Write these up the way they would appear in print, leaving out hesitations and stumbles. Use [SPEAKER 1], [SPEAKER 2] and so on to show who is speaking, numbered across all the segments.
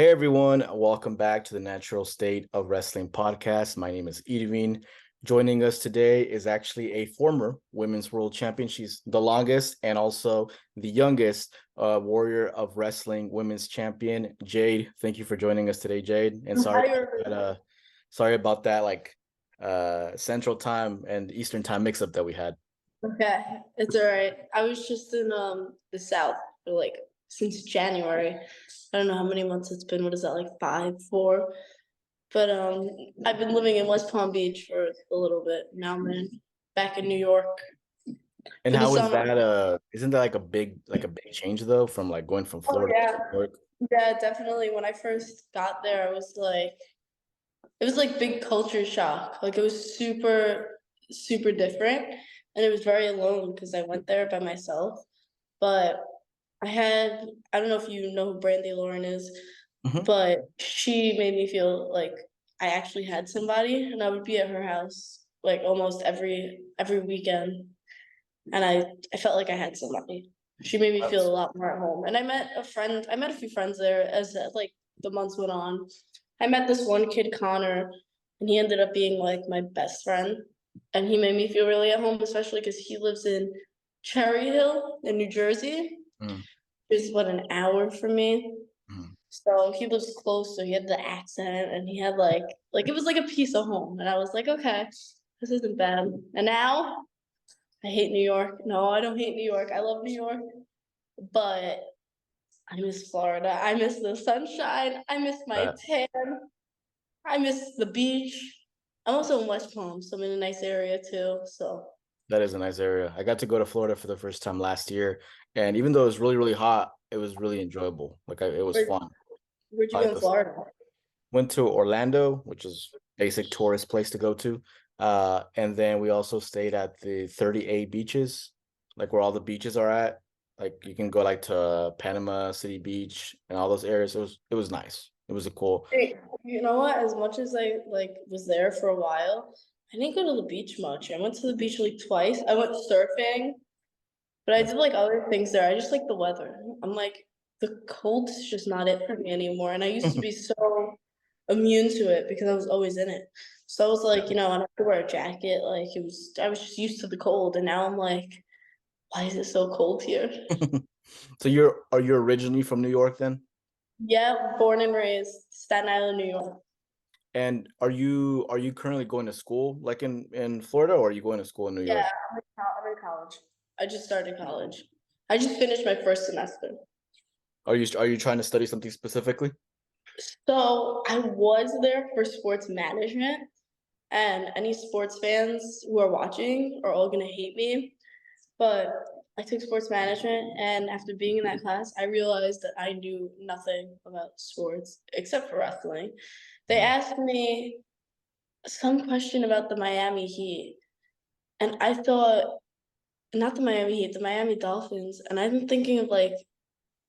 [SPEAKER 1] Hey everyone, welcome back to the Natural State of Wrestling podcast. My name is Edwin. Joining us today is actually a former women's world champion. She's the longest and also the youngest warrior of wrestling women's champion, Jade. Thank you for joining us today, Jade. And sorry about that Central Time and Eastern Time mix-up that we had.
[SPEAKER 2] Okay, it's all right. I was just in the South for like since January. I don't know how many months it's been. What is that, like 5, 4? But I've been living in West Palm Beach for a little bit. Now I'm back in New York
[SPEAKER 1] And
[SPEAKER 2] for the
[SPEAKER 1] how is
[SPEAKER 2] summer.
[SPEAKER 1] that isn't that like a big change though from like going from
[SPEAKER 2] Oh
[SPEAKER 1] Florida to
[SPEAKER 2] yeah,
[SPEAKER 1] New York?
[SPEAKER 2] yeah, definitely. When I first got there, it was like big culture shock. Like it was super, super different, and it was very alone because I went there by myself. But I don't know if you know who Brandy Lauren is,
[SPEAKER 1] Mhm.
[SPEAKER 2] but she made me feel like I actually had somebody, and I would be at her house like almost every weekend, and I felt like I had somebody. She made me feel a
[SPEAKER 1] That's
[SPEAKER 2] lot more at home. And I met a few friends there as like the months went on. I met this one kid, Connor, and he ended up being like my best friend. And he made me feel really at home, especially because he lives in Cherry Hill in New Jersey,
[SPEAKER 1] mm,
[SPEAKER 2] which is what, an hour from me.
[SPEAKER 1] mm.
[SPEAKER 2] So he lives close, so he had the accent and he had like it was like a piece of home. And I was like, okay, this isn't bad. And now I hate New York. No, I don't hate New York. I love New York, but I miss Florida. I miss the sunshine. I miss my
[SPEAKER 1] That
[SPEAKER 2] tan. I miss the beach. I'm also in West Palm, so I'm in a nice area too. So
[SPEAKER 1] that is a nice area. I got to go to Florida for the first time last year, and even though it was really, really hot, it was really enjoyable. It was
[SPEAKER 2] where
[SPEAKER 1] fun.
[SPEAKER 2] where'd you
[SPEAKER 1] I
[SPEAKER 2] go
[SPEAKER 1] like
[SPEAKER 2] in
[SPEAKER 1] this.
[SPEAKER 2] Florida?
[SPEAKER 1] Went to Orlando, which is basic tourist place to go to. And then we also stayed at the 38 beaches, like where all the beaches are at. Like you can go like to Panama City Beach and all those areas. It was nice. It was a cool.
[SPEAKER 2] Hey, you know what? As much as I like was there for a while, I didn't go to the beach much. I went to the beach like twice. I went surfing, but I
[SPEAKER 1] That's
[SPEAKER 2] did like other things there. I just like the weather. I'm like, the cold is just not it for me anymore. And I used to be so immune to it because I was always in it. So I was like,
[SPEAKER 1] yeah.
[SPEAKER 2] I don't have to wear a jacket. I was just used to the cold. And now I'm like, why is it so cold here?
[SPEAKER 1] So are you originally from New York then?
[SPEAKER 2] Yeah, born and raised Staten Island, New York.
[SPEAKER 1] And are you currently going to school like in Florida, or are you going to school in New
[SPEAKER 2] Yeah,
[SPEAKER 1] York?
[SPEAKER 2] I'm in college. I just started college. I just finished my first semester.
[SPEAKER 1] Are you trying to study something specifically?
[SPEAKER 2] So I was there for sports management, and any sports fans who are watching are all gonna hate me. But I took sports management, and after being in that class, I realized that I knew nothing about sports except for wrestling. They
[SPEAKER 1] Mm.
[SPEAKER 2] asked me some question about the Miami Heat, and I thought, not the Miami Heat, the Miami Dolphins, and I'm thinking of like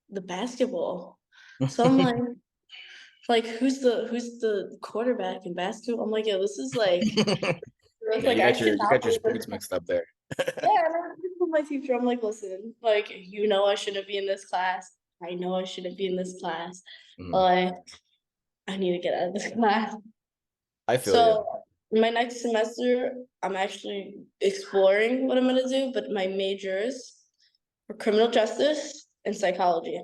[SPEAKER 2] the basketball. So I'm like who's the quarterback in basketball? I'm like, yo, this is like it's
[SPEAKER 1] Yeah,
[SPEAKER 2] like
[SPEAKER 1] you
[SPEAKER 2] I
[SPEAKER 1] got your
[SPEAKER 2] should
[SPEAKER 1] you
[SPEAKER 2] not
[SPEAKER 1] got your
[SPEAKER 2] be in this
[SPEAKER 1] sports
[SPEAKER 2] class.
[SPEAKER 1] mixed up there.
[SPEAKER 2] Yeah, and I told my teacher, I'm like, listen, like I shouldn't be in this class. I know I shouldn't be in this class.
[SPEAKER 1] Mhm.
[SPEAKER 2] Like I need to get out of this class.
[SPEAKER 1] I feel you.
[SPEAKER 2] So my next semester, I'm actually exploring what I'm gonna do, but my majors are criminal justice and psychology.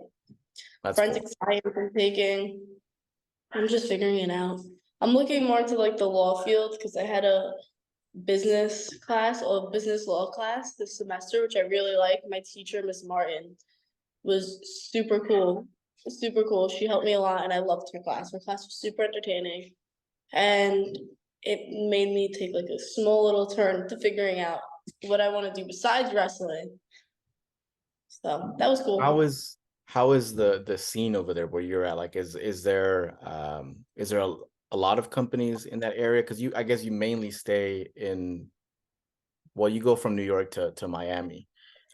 [SPEAKER 1] That's
[SPEAKER 2] Forensic
[SPEAKER 1] cool.
[SPEAKER 2] science I'm taking. I'm just figuring it out. I'm looking more into like the law field because I had a business class or business law class this semester, which I really like. My teacher, Miss Martin, was super cool. Super cool. She helped me a lot and I loved her class. Her class was super entertaining. And it made me take like a small little turn to figuring out what I want to do besides wrestling. So that was
[SPEAKER 1] How
[SPEAKER 2] cool.
[SPEAKER 1] is how is the scene over there where you're at? Like, is there a lot of companies in that area? Because I guess you mainly stay in, well, you go from New York to Miami.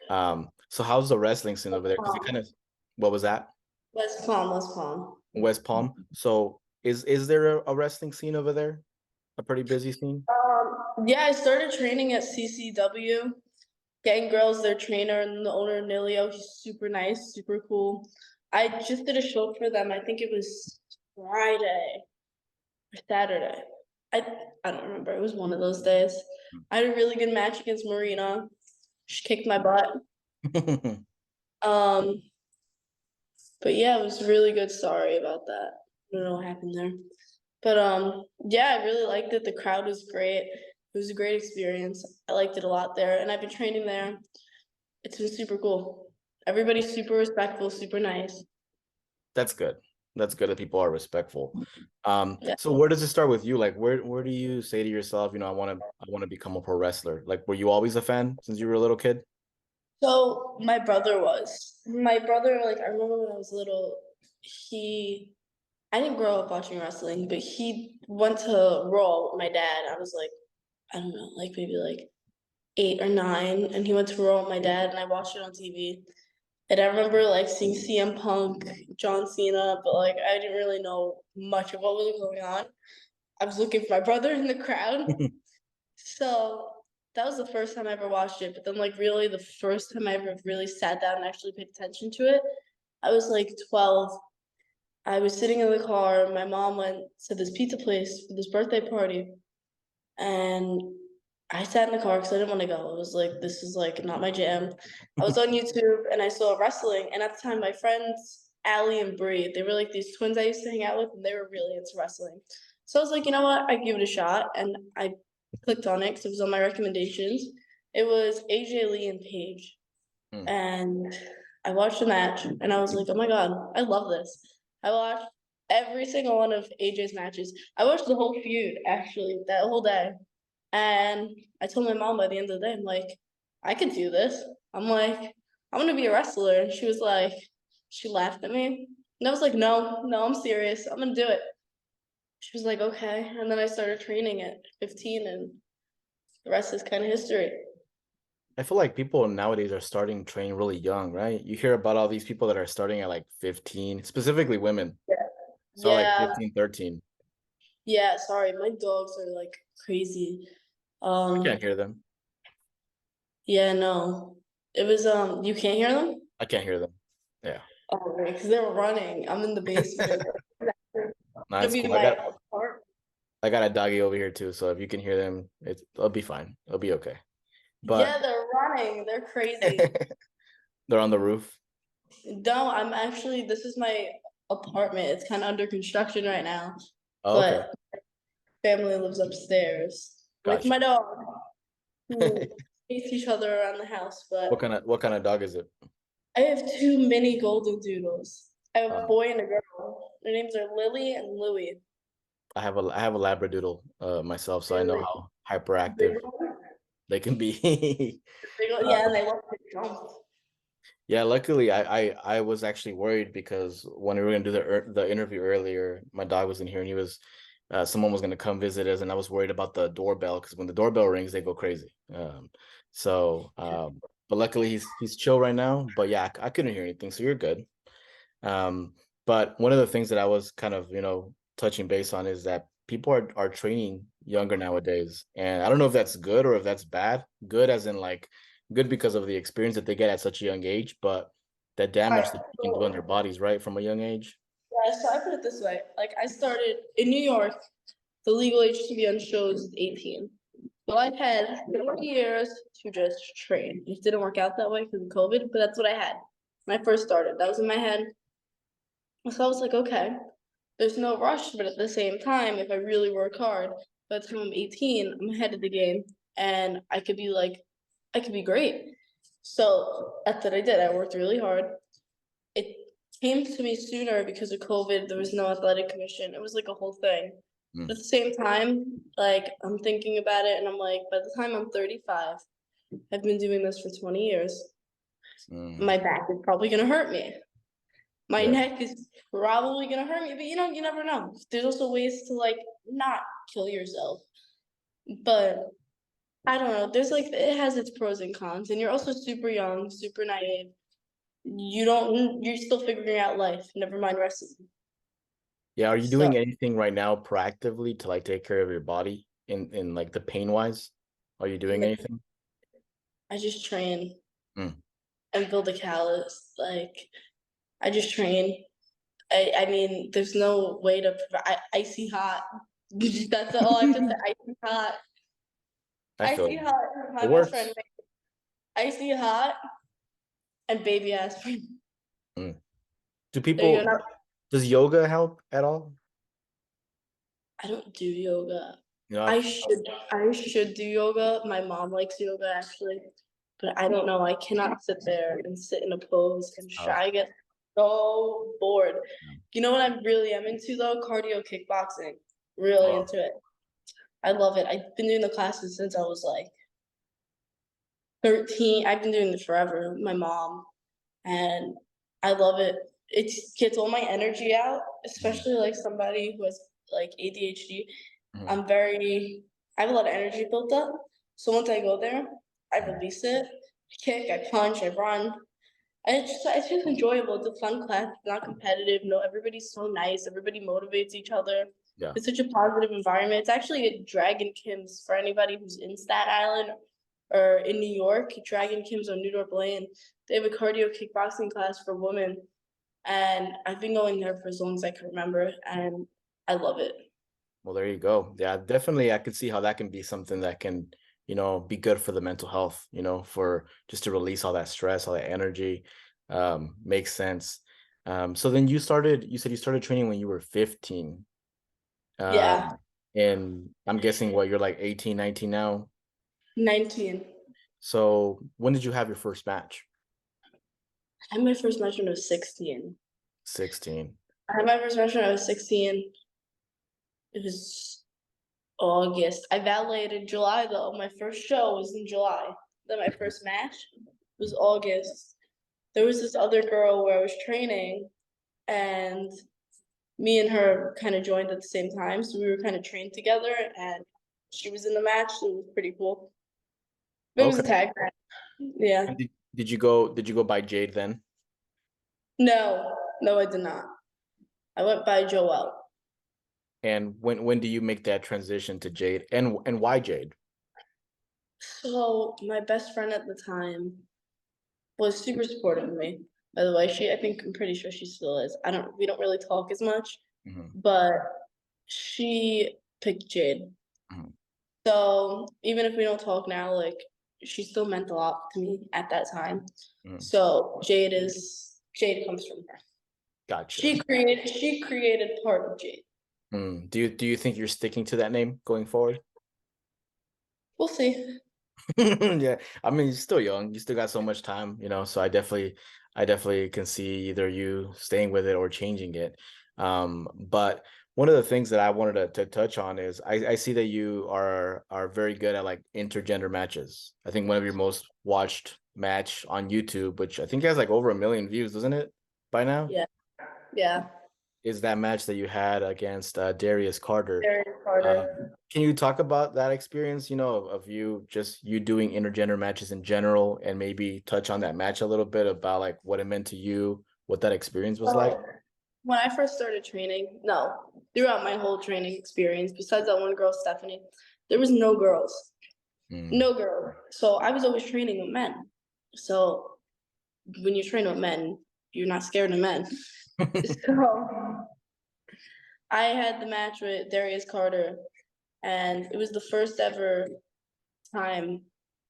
[SPEAKER 1] So how's the wrestling scene over there? Because it kind
[SPEAKER 2] Um,
[SPEAKER 1] of, what was that?
[SPEAKER 2] West Palm, West Palm.
[SPEAKER 1] West Palm. So is there a wrestling scene over there? A pretty busy scene?
[SPEAKER 2] Yeah, I started training at CCW. Gang Girls, their trainer and the owner, Nilio. He's super nice, super cool. I just did a show for them. I think it was Friday or Saturday. I don't remember. It was one of those days. I had a really good match against Marina. She kicked my butt. Um, but yeah, it was really good. Sorry about that. I don't know what happened there. But yeah, I really liked it. The crowd was great. It was a great experience. I liked it a lot there, and I've been training there. It's been super cool. Everybody's super respectful, super nice.
[SPEAKER 1] That's good. That's good that people are respectful.
[SPEAKER 2] Yeah.
[SPEAKER 1] So where does it start with you? Like where do you say to yourself, I want to become a pro wrestler? Like were you always a fan since you were a little kid?
[SPEAKER 2] So my brother was. My brother, like I remember when I was little, he I didn't grow up watching wrestling, but he went to Raw with my dad. I was like, I don't know, like maybe like 8 or 9, and he went to Raw with my dad, and I watched it on TV. And I remember like seeing CM Punk, John Cena, but like I didn't really know much of what was going on. I was looking for my brother in the crowd. So that was the first time I ever watched it. But then like really the first time I ever really sat down and actually paid attention to it, I was like 12. I was sitting in the car. My mom went to this pizza place for this birthday party, and I sat in the car because I didn't want to go. I was like, this is like not my jam. I was on YouTube and I saw wrestling, and at the time, my friends Allie and Bree, they were like these twins I used to hang out with, and they were really into wrestling. So I was like, you know what? I give it a shot, and I clicked on it because it was on my recommendations. It was AJ Lee and Paige,
[SPEAKER 1] Hmm.
[SPEAKER 2] and I watched the match, and I was like, oh my god, I love this. I watched every single one of AJ's matches. I watched the whole feud actually that whole day. And I told my mom by the end of the day, I'm like, I could do this. I'm like, I'm gonna be a wrestler. And she was like, she laughed at me. And I was like, no, no, I'm serious. I'm gonna do it. She was like, okay. And then I started training at 15, and the rest is kind of history.
[SPEAKER 1] I feel like people nowadays are starting training really young, right? You hear about all these people that are starting at like 15, specifically women.
[SPEAKER 2] Yeah.
[SPEAKER 1] Start like
[SPEAKER 2] Yeah.
[SPEAKER 1] 15, 13.
[SPEAKER 2] Yeah. Sorry. My dogs are like crazy.
[SPEAKER 1] I can't
[SPEAKER 2] Um,
[SPEAKER 1] hear them.
[SPEAKER 2] yeah, no. It was, you can't hear them?
[SPEAKER 1] I can't hear them. Yeah.
[SPEAKER 2] Oh, because they were running. I'm in the basement.
[SPEAKER 1] No,
[SPEAKER 2] It'll
[SPEAKER 1] that's
[SPEAKER 2] be
[SPEAKER 1] cool.
[SPEAKER 2] my apartment.
[SPEAKER 1] I got a doggy over here too, so if you can hear them, it'll be fine. It'll be okay.
[SPEAKER 2] Yeah,
[SPEAKER 1] But
[SPEAKER 2] they're running. They're crazy.
[SPEAKER 1] they're on the roof.
[SPEAKER 2] No, I'm actually, this is my apartment. It's kind of under construction right now,
[SPEAKER 1] Oh, okay.
[SPEAKER 2] but family lives upstairs with
[SPEAKER 1] Gotcha.
[SPEAKER 2] my dog who chase each other around the house. But
[SPEAKER 1] What kind of dog is it?
[SPEAKER 2] I have two mini golden doodles. I have a
[SPEAKER 1] Uh,
[SPEAKER 2] boy and a girl. Their names are Lily and Louie.
[SPEAKER 1] I have a Labradoodle myself, so I know
[SPEAKER 2] Really
[SPEAKER 1] how
[SPEAKER 2] big
[SPEAKER 1] hyperactive
[SPEAKER 2] one.
[SPEAKER 1] they can be.
[SPEAKER 2] Yeah, and
[SPEAKER 1] Um,
[SPEAKER 2] they love to jump.
[SPEAKER 1] yeah, luckily I was actually worried because when we were gonna do the interview earlier, my dog was in here and he was someone was gonna come visit us, and I was worried about the doorbell because when the doorbell rings, they go crazy. So but luckily he's chill right now. But yeah, I couldn't hear anything, so you're good. Um, but one of the things that I was kind of, touching base on is that people are training younger nowadays. And I don't know if that's good or if that's bad. Good as in like good because of the experience that they get at such a young age, but the
[SPEAKER 2] All
[SPEAKER 1] damage
[SPEAKER 2] right,
[SPEAKER 1] that they can do on their
[SPEAKER 2] so,
[SPEAKER 1] bodies, right, from a young age.
[SPEAKER 2] yeah, so I put it this way. Like I started in New York, the legal age to be on shows is 18. Well, I had 4 years to just train. It didn't work out that way because of COVID, but that's what I had when I first started. That was in my head. So I was like, okay, there's no rush, but at the same time, if I really work hard, by the time I'm 18, I'm ahead of the game and I could be like, I could be great. So that's what I did. I worked really hard. It came to me sooner because of COVID. There was no athletic commission. It was like a whole thing.
[SPEAKER 1] Mm,
[SPEAKER 2] But at the same time, like I'm thinking about it and I'm like, by the time I'm 35, I've been doing this for 20 years.
[SPEAKER 1] mm,
[SPEAKER 2] My back is probably gonna hurt me. My
[SPEAKER 1] yeah.
[SPEAKER 2] neck is probably gonna hurt me, but you never know. There's also ways to like not kill yourself. But I don't know. There's like it has its pros and cons, and you're also super young, super naive. You're still figuring out life. Never mind wrestling.
[SPEAKER 1] Yeah. Are you
[SPEAKER 2] So
[SPEAKER 1] doing anything right now proactively to like take care of your body in like the pain wise? Are you doing anything?
[SPEAKER 2] I just train
[SPEAKER 1] Mm,
[SPEAKER 2] and build a callus. Like I just train. I mean, there's no way to provide icy hot. That's all I can say. Icy hot.
[SPEAKER 1] I
[SPEAKER 2] Icy
[SPEAKER 1] feel
[SPEAKER 2] hot.
[SPEAKER 1] it
[SPEAKER 2] My best friend.
[SPEAKER 1] works.
[SPEAKER 2] Icy hot and baby aspirin.
[SPEAKER 1] Mm. Do
[SPEAKER 2] There you go.
[SPEAKER 1] people,
[SPEAKER 2] Now,
[SPEAKER 1] does yoga help at all?
[SPEAKER 2] I don't do yoga.
[SPEAKER 1] You know,
[SPEAKER 2] I should. I should do yoga. My mom likes yoga actually, but I don't know. I cannot sit there and sit in a pose and
[SPEAKER 1] I've,
[SPEAKER 2] I get so bored. You know what I really am into though? Cardio kickboxing. Really
[SPEAKER 1] oh,
[SPEAKER 2] into it. I love it. I've been doing the classes since I was like 13. I've been doing it forever. My mom, and I love it. It gets all my energy out,
[SPEAKER 1] mhm,
[SPEAKER 2] especially like somebody who has like ADHD.
[SPEAKER 1] mhm,
[SPEAKER 2] I'm very, I have a lot of energy built up. So once I go there, I
[SPEAKER 1] mhm.
[SPEAKER 2] release it. I kick, I punch, I run. And it's just enjoyable. It's a fun class. It's not competitive. No, everybody's so nice. Everybody motivates each other.
[SPEAKER 1] Yeah.
[SPEAKER 2] It's such a positive environment. It's actually a Dragon Kim's for anybody who's in Staten Island or in New York. Dragon Kim's on New York Lane. They have a cardio kickboxing class for women, and I've been going there for as long as I can remember, and I love it.
[SPEAKER 1] Well, there you go. Yeah, definitely. I could see how that can be something that can, be good for the mental health, for just to release all that stress, all that energy. Makes sense. So then you said you started training when you were 15.
[SPEAKER 2] Yeah,
[SPEAKER 1] And I'm guessing what you're like 18, 19 now.
[SPEAKER 2] 19.
[SPEAKER 1] So when did you have your first match?
[SPEAKER 2] I had my first match when I was 16.
[SPEAKER 1] 16.
[SPEAKER 2] I had my first match when I was 16. It was August. I validated July though. My first show was in July. Then my first match was August. There was this other girl where I was training, and me and her kind of joined at the same time. So we were kind of trained together, and she was in the match. So it was pretty cool. It was a
[SPEAKER 1] Okay.
[SPEAKER 2] tag match. Yeah.
[SPEAKER 1] And did you go by Jade then?
[SPEAKER 2] No, no, I did not. I went by Joelle.
[SPEAKER 1] And when do you make that transition to Jade? And why Jade?
[SPEAKER 2] So my best friend at the time was super supportive of me. By the way, I'm pretty sure she still is. We don't really talk as much,
[SPEAKER 1] Mhm,
[SPEAKER 2] but she picked Jade.
[SPEAKER 1] mhm,
[SPEAKER 2] So even if we don't talk now, like she still meant a lot to me at that time.
[SPEAKER 1] mhm.
[SPEAKER 2] So Jade comes from her.
[SPEAKER 1] Gotcha.
[SPEAKER 2] She created part of Jade.
[SPEAKER 1] Do you think you're sticking to that name going forward?
[SPEAKER 2] We'll see.
[SPEAKER 1] Yeah, I mean, you're still young. You still got so much time, so I definitely can see either you staying with it or changing it. But one of the things that I wanted to touch on is I see that you are very good at like intergender matches. I think one of your most watched match on YouTube, which I think has like over 1 million views, doesn't it? By now,
[SPEAKER 2] Yeah, yeah.
[SPEAKER 1] is that match that you had against Darius Carter.
[SPEAKER 2] Derek Carter.
[SPEAKER 1] Can you talk about that experience, of you doing intergender matches in general and maybe touch on that match a little bit about like what it meant to you, what that experience was like?
[SPEAKER 2] So when I first started training, no, throughout my whole training experience, besides that one girl, Stephanie, there was no girls.
[SPEAKER 1] Mm.
[SPEAKER 2] No girl. So I was always training with men. So when you train with men, you're not scared of men. So I had the match with Darius Carter, and it was the first ever time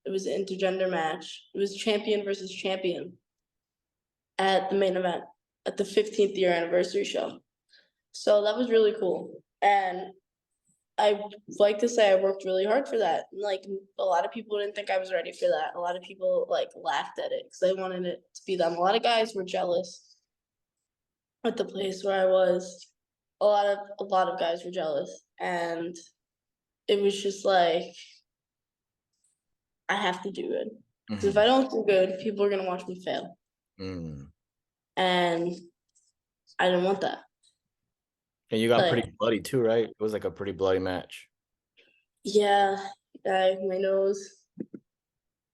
[SPEAKER 2] it was an intergender match. It was champion versus champion at the main event at the 15th year anniversary show. So that was really cool. And I like to say I worked really hard for that. Like a lot of people didn't think I was ready for that. A lot of people like laughed at it because they wanted it to be them. A lot of guys were jealous at the place where I was. A lot of guys were jealous, and it was just like I have to do good because if
[SPEAKER 1] Mhm.
[SPEAKER 2] I don't do good, people are gonna watch me fail,
[SPEAKER 1] Mm.
[SPEAKER 2] and I didn't want that.
[SPEAKER 1] And you got
[SPEAKER 2] Like,
[SPEAKER 1] pretty bloody too, right? It was like a pretty bloody match.
[SPEAKER 2] yeah, my nose,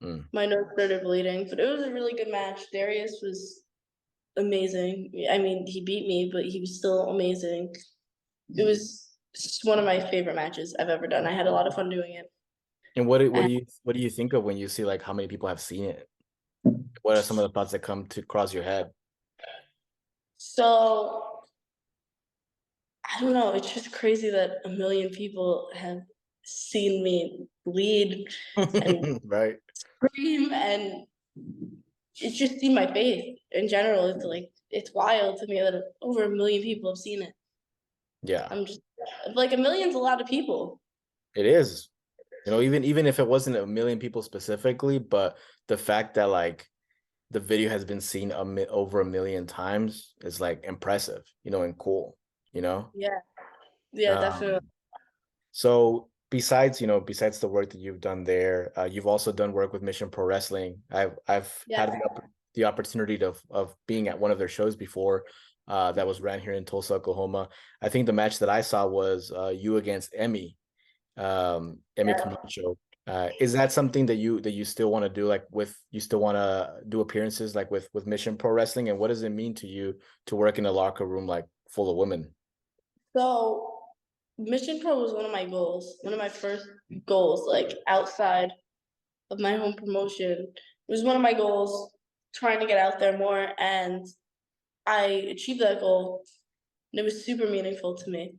[SPEAKER 1] Mm.
[SPEAKER 2] my nose started bleeding, but it was a really good match. Darius was amazing. I mean, he beat me, but he was still amazing. It was one of my favorite matches I've ever done. I had a lot of fun doing it.
[SPEAKER 1] And what do
[SPEAKER 2] And
[SPEAKER 1] you think of when you see like how many people have seen it? What are some of the thoughts that come to cross your head?
[SPEAKER 2] so I don't know, it's just crazy that a million people have seen me bleed and
[SPEAKER 1] Right.
[SPEAKER 2] scream and it's just seen my face in general. It's like it's wild to me that over a million people have seen it.
[SPEAKER 1] Yeah,
[SPEAKER 2] I'm just like a million's a lot of people.
[SPEAKER 1] it is. You know, even if it wasn't a million people specifically, but the fact that like the video has been seen over a million times is like impressive, you know, and cool, you know.
[SPEAKER 2] Yeah, yeah, definitely.
[SPEAKER 1] Um, so besides, you know, besides the work that you've done there, you've also done work with Mission Pro Wrestling. I've
[SPEAKER 2] Yeah.
[SPEAKER 1] had the opportunity of being at one of their shows before, that was ran here in Tulsa, Oklahoma. I think the match that I saw was you against Emmy, Emmy
[SPEAKER 2] Yeah.
[SPEAKER 1] Camacho. Is that something that you still want to do, like with you still want to do appearances like with Mission Pro Wrestling? And what does it mean to you to work in a locker room like full of women?
[SPEAKER 2] So Mission Pro was one of my goals, one of my first goals, like outside of my home promotion. It was one of my goals, trying to get out there more, and I achieved that goal, and it was super meaningful to me.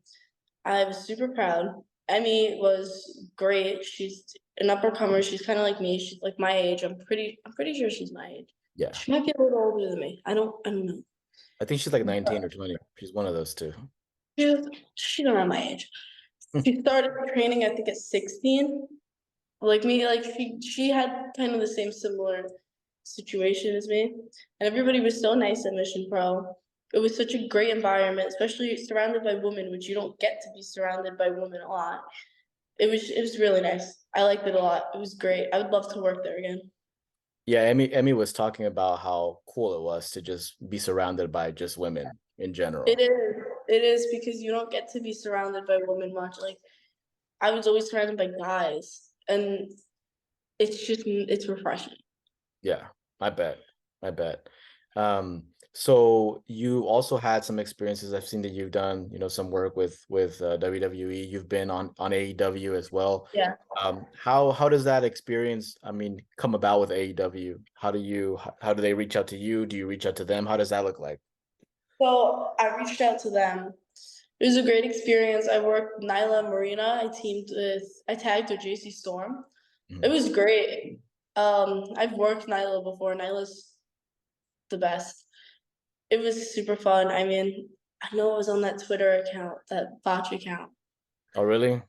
[SPEAKER 2] I was super proud. Emmy was great. She's an uppercomer. She's kind of like me. She's like my age. I'm pretty sure she's my age.
[SPEAKER 1] Yeah,
[SPEAKER 2] She might be a little older than me. I don't know.
[SPEAKER 1] I think she's like 19 or 20. She's one of those two.
[SPEAKER 2] She's around my age. She started training, I think, at 16. Like me, like she had kind of the same similar situation as me. And everybody was so nice at Mission Pro. It was such a great environment, especially surrounded by women, which you don't get to be surrounded by women a lot. It was really nice. I liked it a lot. It was great. I would love to work there again.
[SPEAKER 1] Yeah, Emmy was talking about how cool it was to just be surrounded by just women in
[SPEAKER 2] It
[SPEAKER 1] general.
[SPEAKER 2] is. It is because you don't get to be surrounded by women much. Like I was always surrounded by guys, and it's refreshing.
[SPEAKER 1] Yeah, I bet. I bet. So you also had some experiences. I've seen that you've done, you know, some work with WWE. You've been on AEW as well.
[SPEAKER 2] Yeah.
[SPEAKER 1] How does that experience, I mean, come about with AEW? How do they reach out to you? Do you reach out to them? How does that look like?
[SPEAKER 2] So I reached out to them. It was a great experience. I worked with Nyla Marina. I tagged with JC Storm. It
[SPEAKER 1] Mhm.
[SPEAKER 2] was great. I've worked Nyla before. Nyla's the best. It was super fun. I mean, I know it was on that Twitter account, that botch account.
[SPEAKER 1] Oh, really?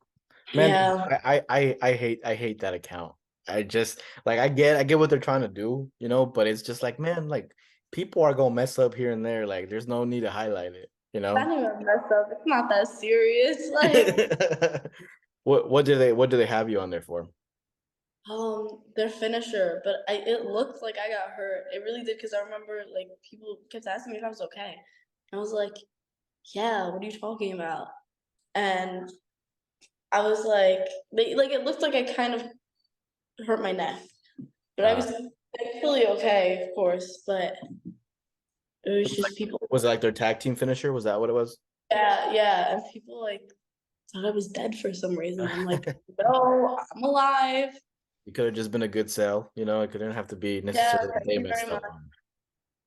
[SPEAKER 1] Man,
[SPEAKER 2] Yeah,
[SPEAKER 1] I hate that account. I just like I get what they're trying to do, you know, but it's just like, man, like people are gonna mess up here and there. Like there's no need to highlight it, you
[SPEAKER 2] I
[SPEAKER 1] know?
[SPEAKER 2] didn't even mess up. It's not that serious. Like,
[SPEAKER 1] What do they have you on there for?
[SPEAKER 2] their finisher, but it looked like I got hurt. It really did because I remember like people kept asking me if I was okay. I was like, yeah, what are you talking about? And I was like it looked like I kind of hurt my neck, but I
[SPEAKER 1] Uh
[SPEAKER 2] was thankfully okay, of course. But it
[SPEAKER 1] it
[SPEAKER 2] was
[SPEAKER 1] was like
[SPEAKER 2] just people,
[SPEAKER 1] was it like their tag team finisher? Was that what it was?
[SPEAKER 2] yeah, yeah, and people like thought I was dead for some reason. I'm like, no, I'm alive.
[SPEAKER 1] It could have just been a good sell, you know, it couldn't have to be
[SPEAKER 2] Yeah,
[SPEAKER 1] necessarily
[SPEAKER 2] thank
[SPEAKER 1] they
[SPEAKER 2] you very
[SPEAKER 1] messed
[SPEAKER 2] much.
[SPEAKER 1] up on.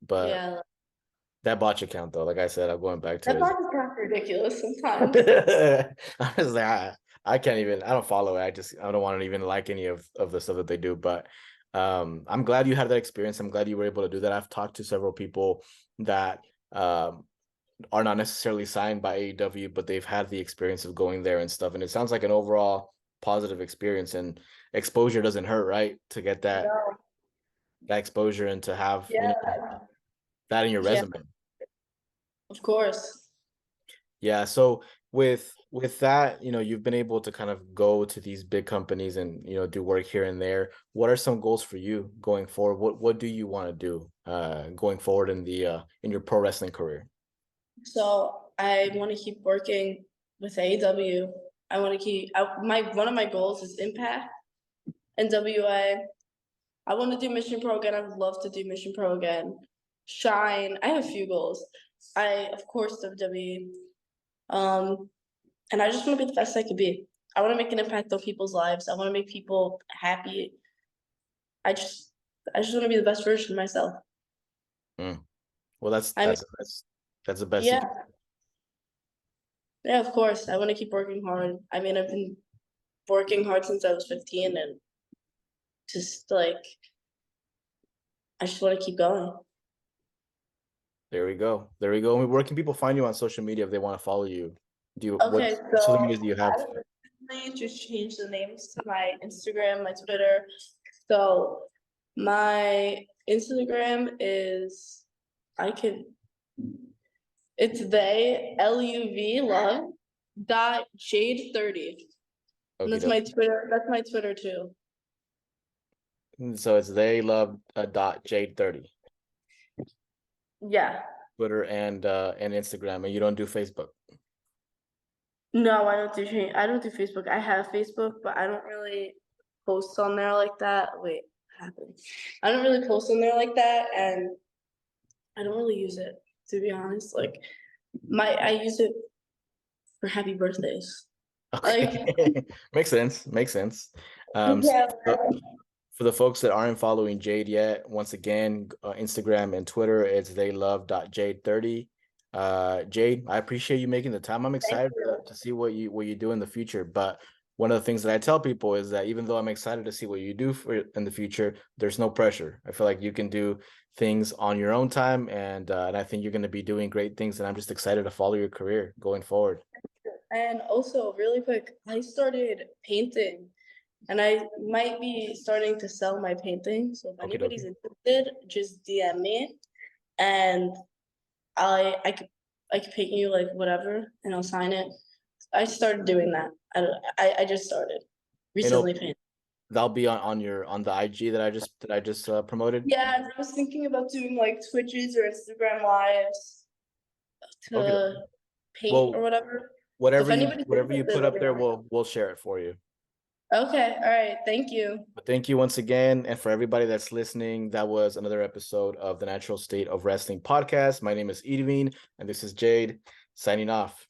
[SPEAKER 1] But
[SPEAKER 2] Yeah,
[SPEAKER 1] that botch account though, like I said, I'm going back to
[SPEAKER 2] that
[SPEAKER 1] it.
[SPEAKER 2] part is kind of ridiculous sometimes.
[SPEAKER 1] I was like, I can't even, I don't follow it. I don't want to even like any of the stuff that they do. But I'm glad you had that experience. I'm glad you were able to do that. I've talked to several people that are not necessarily signed by AEW, but they've had the experience of going there and stuff. And it sounds like an overall positive experience, and exposure doesn't hurt, right? To get
[SPEAKER 2] No,
[SPEAKER 1] that exposure and to have, you know,
[SPEAKER 2] yeah,
[SPEAKER 1] that in your
[SPEAKER 2] yeah,
[SPEAKER 1] resume.
[SPEAKER 2] of course.
[SPEAKER 1] Yeah, so with that, you know, you've been able to kind of go to these big companies and, you know, do work here and there. What are some goals for you going forward? What do you want to do going forward in your pro wrestling career?
[SPEAKER 2] So I want to keep working with AEW. I want to keep my one of my goals is Impact and WA. I want to do Mission Pro again. I would love to do Mission Pro again. Shine. I have a few goals. I of course WWE. Um, and I just want to be the best I could be. I want to make an impact on people's lives. I want to make people happy. I just I just want to be the best version of myself.
[SPEAKER 1] Mm. Well,
[SPEAKER 2] I mean,
[SPEAKER 1] that's the best you
[SPEAKER 2] yeah,
[SPEAKER 1] can.
[SPEAKER 2] Yeah, of course. I want to keep working hard. I mean, I've been working hard since I was 15, and just like I just want to keep going.
[SPEAKER 1] There we go. There we go. Where can people find you on social media if they want to follow you? What
[SPEAKER 2] Okay,
[SPEAKER 1] social
[SPEAKER 2] so
[SPEAKER 1] medias do you have?
[SPEAKER 2] I recently just changed the names to my Instagram, my Twitter. So my Instagram is I can it's they LUV love dot Jade 30. And
[SPEAKER 1] Okay,
[SPEAKER 2] that's my Twitter. That's my Twitter too.
[SPEAKER 1] so it's they love dot Jade 30
[SPEAKER 2] Yeah.
[SPEAKER 1] Twitter and Instagram, and you don't do Facebook.
[SPEAKER 2] No, I don't do Facebook. I have Facebook, but I don't really post on there like that. Wait, what happened? I don't really post on there like that, and I don't really use it, to be honest. Like I use it for happy birthdays. Like
[SPEAKER 1] Okay, makes sense. Makes sense.
[SPEAKER 2] yeah,
[SPEAKER 1] So for the folks that aren't following Jade yet, once again, Instagram and Twitter, it's they love dot Jade 30. Jade, I appreciate you making the time. I'm
[SPEAKER 2] thank
[SPEAKER 1] excited
[SPEAKER 2] you.
[SPEAKER 1] to see what you do in the future. But one of the things that I tell people is that even though I'm excited to see what you do in the future, there's no pressure. I feel like you can do things on your own time, and I think you're going to be doing great things. And I'm just excited to follow your career going forward.
[SPEAKER 2] And also, really quick, I started painting, and I might be starting to sell my painting. So if
[SPEAKER 1] Okay,
[SPEAKER 2] anybody's
[SPEAKER 1] okay.
[SPEAKER 2] interested, just DM me, and I could paint you like whatever, and I'll sign it. I started doing that. I just started
[SPEAKER 1] You
[SPEAKER 2] recently
[SPEAKER 1] know,
[SPEAKER 2] painting.
[SPEAKER 1] that'll be on the IG that I just promoted.
[SPEAKER 2] Yeah, and I was thinking about doing like Twitches or Instagram lives
[SPEAKER 1] Okay.
[SPEAKER 2] to paint or
[SPEAKER 1] Well,
[SPEAKER 2] whatever. So if
[SPEAKER 1] whatever you
[SPEAKER 2] anybody's
[SPEAKER 1] whatever you
[SPEAKER 2] interested,
[SPEAKER 1] put
[SPEAKER 2] let
[SPEAKER 1] up
[SPEAKER 2] me
[SPEAKER 1] there,
[SPEAKER 2] know.
[SPEAKER 1] we'll share it for you.
[SPEAKER 2] Okay, all right, thank you.
[SPEAKER 1] But thank you once again, and for everybody that's listening, that was another episode of the Natural State of Wrestling podcast. My name is Edwin, and this is Jade signing off.